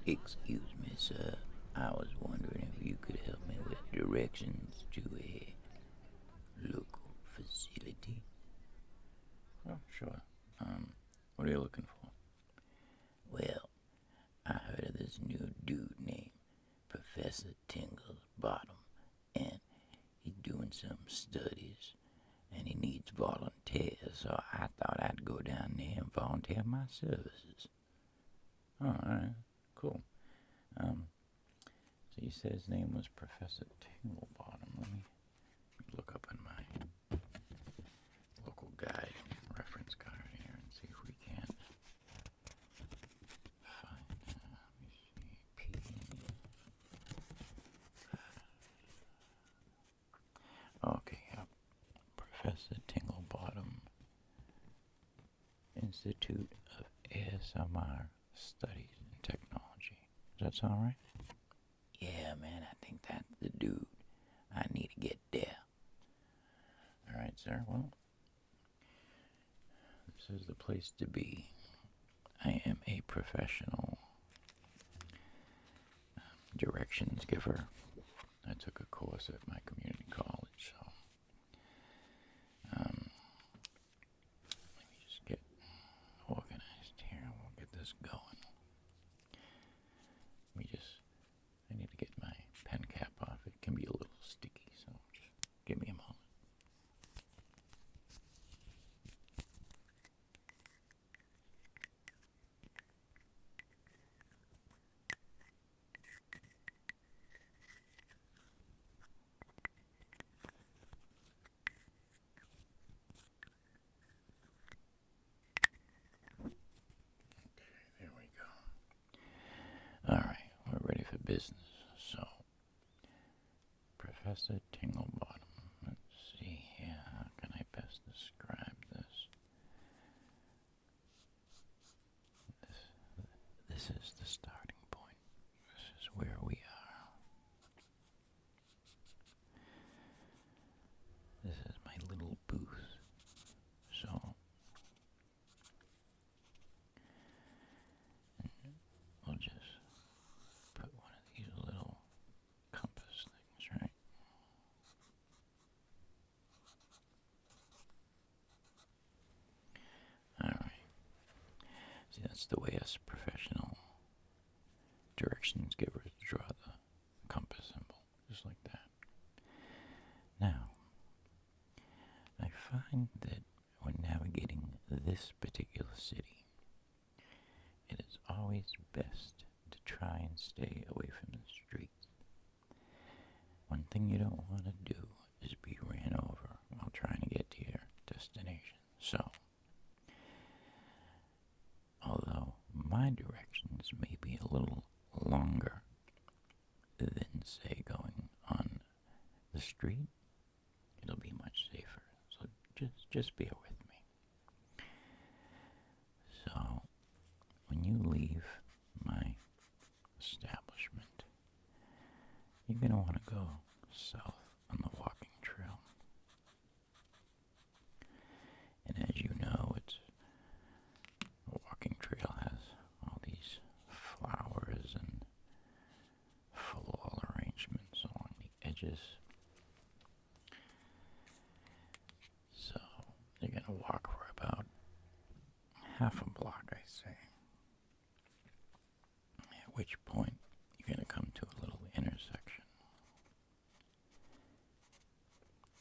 Excuse me, sir. I was wondering if you could help me with directions to a local facility. Oh, sure. What are you looking for? Well, I heard of this new dude named Professor Tinglebottom, and he's doing some studies, and he needs volunteers, so I thought I'd go down there and volunteer my services. Oh, alright. Cool. So you said his name was Professor Tinglebottom. Let me look up in my local guide reference card here and see if we can find, let me see, okay, yep. Professor Tinglebottom, Institute of ASMR Studies and Technology. Does that sound right? Yeah, man, I think that's the dude. I need to get there. Alright, sir. Well, this is the place to be. I am a professional directions giver. I took a course at my community college, so let me just get organized here and we'll get this going. I need to get my pen cap off. It can be a little sticky, so just give me a moment. There we go. Alright, we're ready for business. So, Professor Tinglebottom. Let's see here. How can I best describe this? This is the starting point. This is where we are. This is my little booth. So, we'll just put one of these little compass things, right? Alright. See, that's the way us professional directions givers draw the compass symbol, just like that. Now, I find that when navigating this particular city, it is always best to try and stay away from the streets. One thing you don't want to do is be ran over while trying to get to your destination. So, although my directions may be a little longer than, say, going on the street, it'll be much safer. So just bear with me. So, when you leave my establishment, you're going to want to go south on the walking trail. And as you know, a walking trail has all these flowers and floral arrangements along the edges. So you're going to walk for about half a block, I say. At which point you're going to come to a little intersection.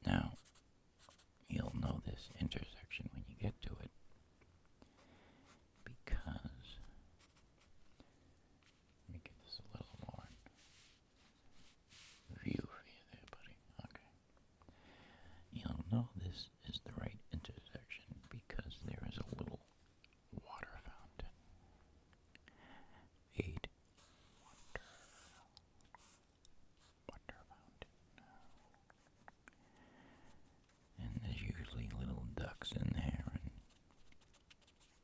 Now, you'll know this intersection when you get to it, because, let me get this a little more view for you there, buddy. Okay. You'll know this is the right intersection because there is a little water fountain. Water fountain. And there's usually little ducks in there and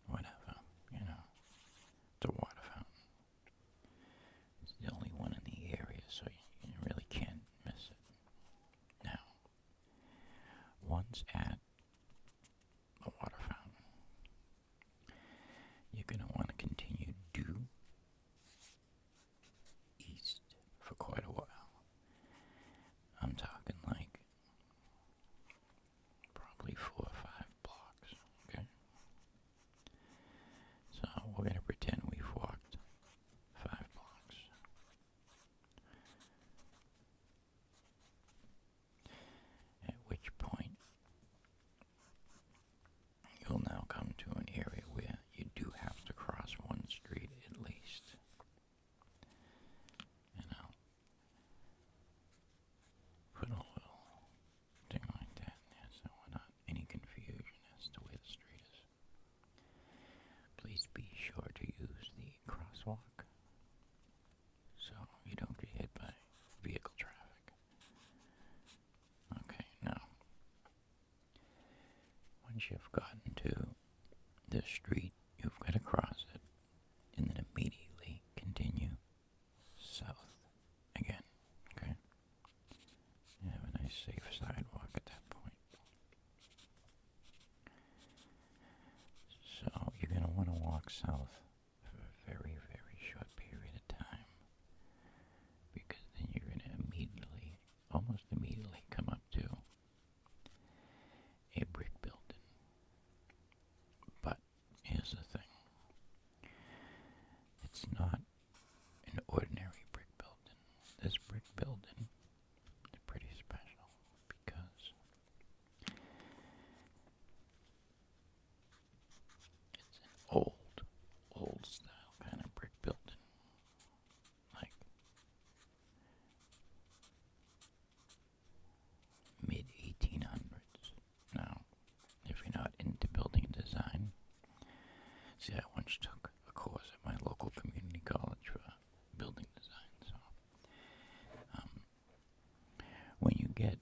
whatever, you know. It's a water fountain. It's the only one in the area, so you really can't miss it. Now, once at the water fountain, you're going to want to continue due roughly 4 or 5 blocks. Okay? So we're going to pretend we've walked 5 blocks. At which point, you'll now come to an area where you do have to cross one street at least. And I'll put a little thing like that in there so we're not any confusion as to where the street is. Please be sure to use the crosswalk so you don't get hit by vehicle traffic. Okay, now, once you've gotten to the street, you've got to cross it and then immediately continue south again, okay? You have a nice safe sidewalk at that point. So you're going to want to walk south for a very, very short period of time, because then you're going to immediately, almost immediately, come up to a brick building. But here's the thing. It's not an ordinary brick building. This brick building is pretty special because it's an old style kind of brick building. Like mid-1800s. Now, if you're not into building design, see, I once took a course at my local community college for building design, so when you get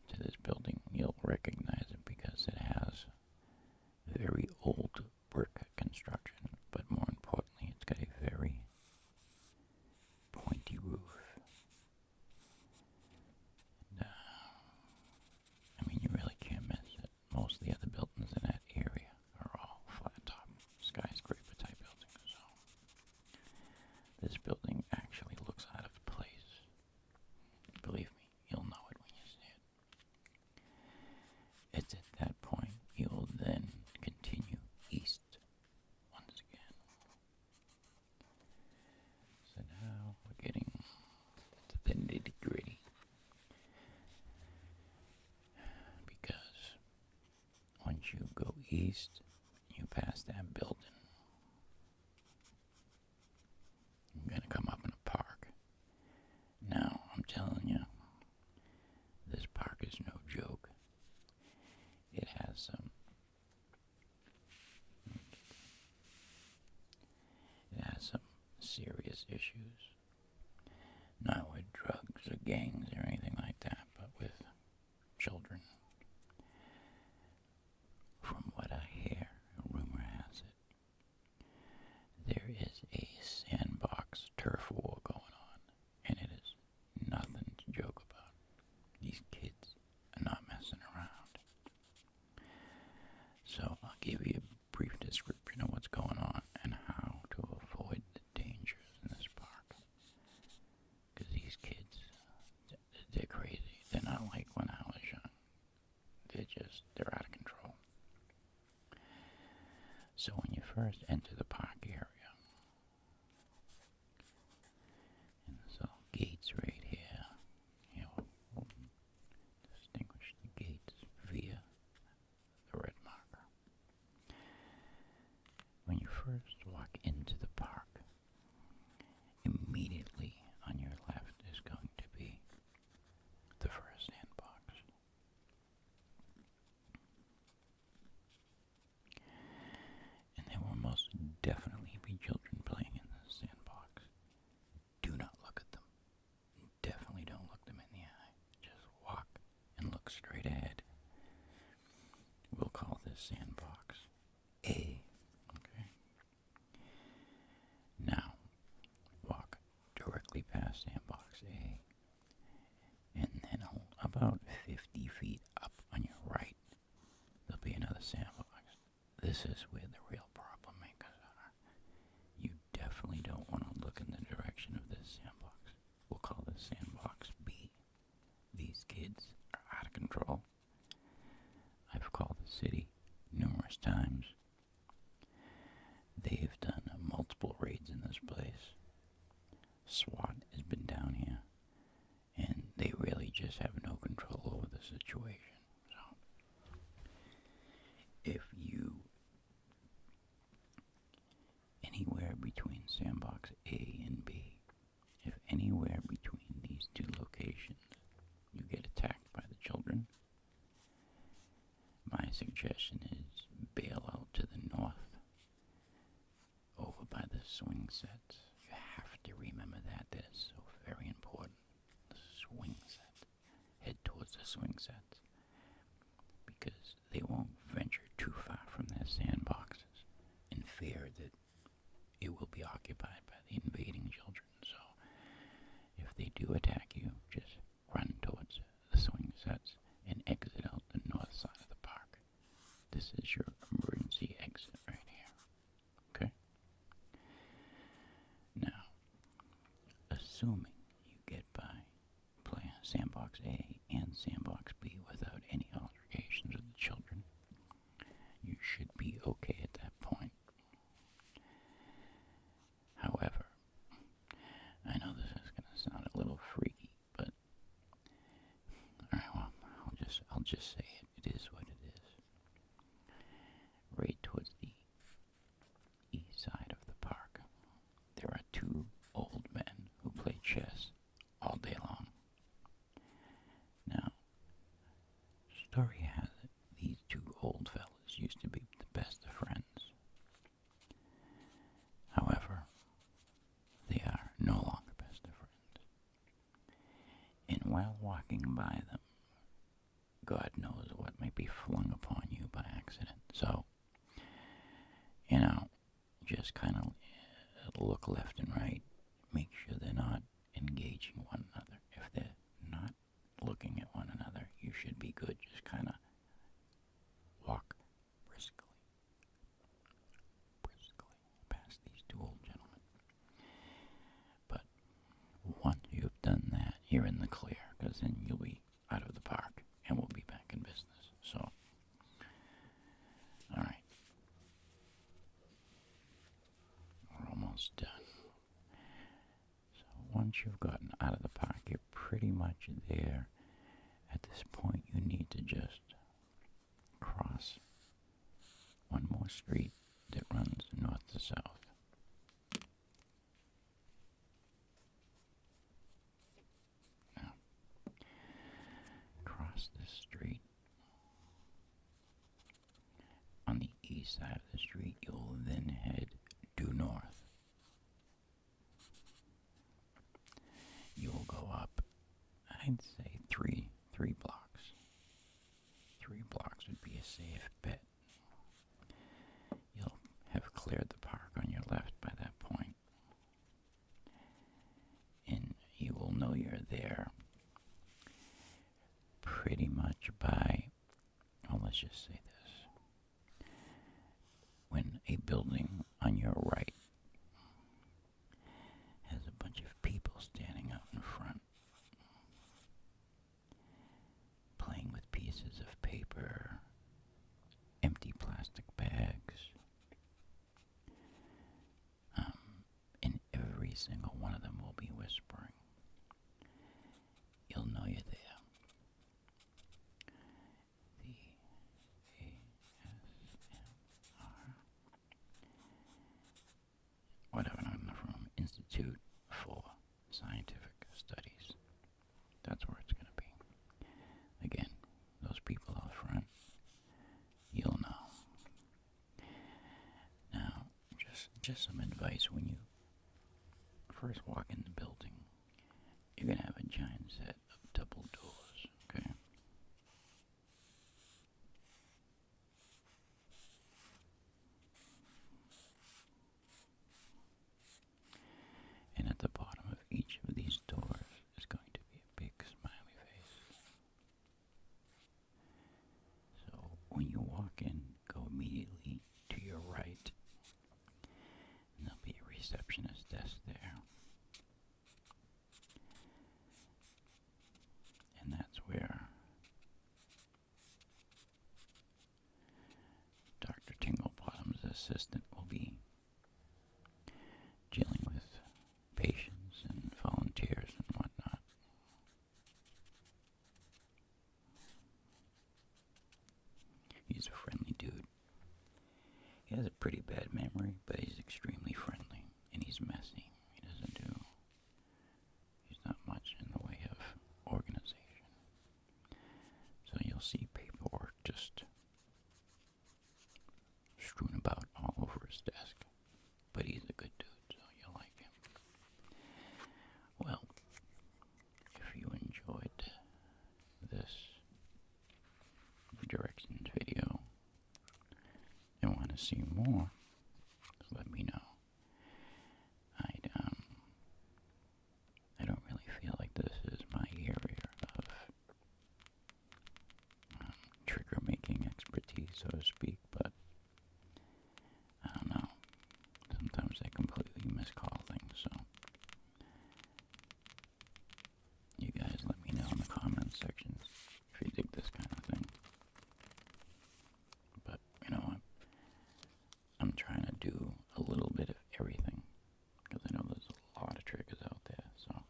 to this building, you'll recognize it because it has very old brick construction, but more importantly, it's got a very pointy roof. And, I mean, you really can't miss it. Most of the other buildings in that area are all flat top skyscraper type buildings, so this building actually looks out of place. Believe me, you'll know it when you see it. It's at that point you'll then continue east once again. So now we're getting to the nitty-gritty, because once you go east, you pass that building, you're going to come up in a park. Now, I'm telling you, this park is no joke. It has some serious issues. Not with drugs or gangs or anything like that, but with children. From what I hear, rumor has it, there is a sandbox turf war going on, and it is nothing to joke about. These kids are not messing around. So I'll give you a brief description of what's going on and how to avoid the dangers in this park. Because these kids, they're crazy. They're not like when I was young. They're out of control. So when you first enter the park area, and there's all gates right here, we'll distinguish the gates via the red marker. When you first walk into the park, immediately on your left is going to be the first sandbox. And there will most definitely be children playing in the sandbox. Do not look at them. Definitely don't look them in the eye. Just walk and look straight ahead. We'll call this sandbox A. Okay? Now, walk directly past sandbox A, and then about 50 feet up on your right, there'll be another sandbox. This is where the real problem makers are. You definitely don't want to look in the direction of this sandbox. We'll call this sandbox B. These kids are out of control. I've city numerous times. They've done multiple raids in this place. SWAT has been down here, and they really just have no control over the situation. So, if you anywhere between sandbox A and B, if anywhere between these two locations you get attacked by the children, my suggestion is bail out to the north, over by the swing sets. You have to remember that. That is so very important. The swing set. Head towards the swing sets, because they won't venture too far from their sandboxes in fear that it will be occupied by the invading children. So, if they do attack you, just run towards the swing sets and exit out the north side of the park. This is your emergency exit right here. Okay? Now, assuming you get by playing Sandbox A and Sandbox B without any altercations with the children, you should be okay at that point. However, I know this is going to sound a little freaky, but alright, well, I'll just say it. It is what it is. Right towards the east side of the park, there are two old men who play chess all day long. Now, story has it, these two old fellas used to be the best of friends. However, they are no longer best of friends. And while walking by them, God knows what might be flung upon you by accident. So, just kind of look left and right. Make sure they're not engaging one another. If they're not looking at one another, you should be good. Just kind of walk briskly past these two old gentlemen. But once you've done that, you're in the clear, because then you'll be out of the park and we'll be back in business. So, alright. We're almost done. So once you've gotten out of the park, you're pretty much there. At this point, you need to just cross one more street that runs north to south. Now, cross this street. On the east side of the street, you'll then head due north. You'll go up, I'd say three blocks. 3 blocks would be a safe bet. You'll have cleared the park on your left by that point, and you will know you're there pretty much by, let's just say this. When a building on your right has a bunch of people standing out in front, playing with pieces of paper, empty plastic bags, and every single one of them will be whispering, you'll know you're there. The ASMR, whatever, not enough room, Institute for Scientific Studies. That's where it's going to be. Again, those people out front, you'll know. Now, just some advice. When you first walk in the building, you're going to have a giant set of double doors, okay? And at the bottom of each of these doors is going to be a big smiley face. So when you walk in, go immediately to your right, and there'll be a receptionist desk there. And that's where assistant will be dealing with patients and volunteers and whatnot. He's a friendly dude. He has a pretty bad memory, but he's extremely friendly, and he's messy. He's not much in the way of organization. So you'll see paperwork just strewn about all over his desk. But he's a good dude, so you'll like him. Well, if you enjoyed this directions video and want to see more, just let me know. I don't really feel like this is my area of trigger making expertise, so to speak, but I don't know. Sometimes I completely miscall things, so you guys let me know in the comments sections if you dig this kind of thing. But you know what? I'm trying to do a little bit of everything because I know there's a lot of triggers out there, so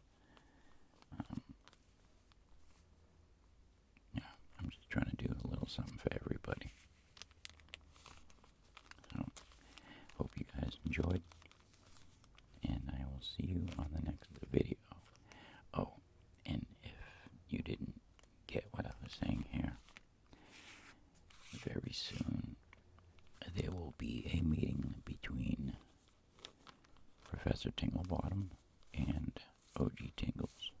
yeah, I'm just trying to do a little something for everybody. So, hope you guys enjoyed, and I will see you on the next video. Oh, and if you didn't get what I was saying here, very soon there will be a meeting between Professor Tinglebottom and OG Tingles.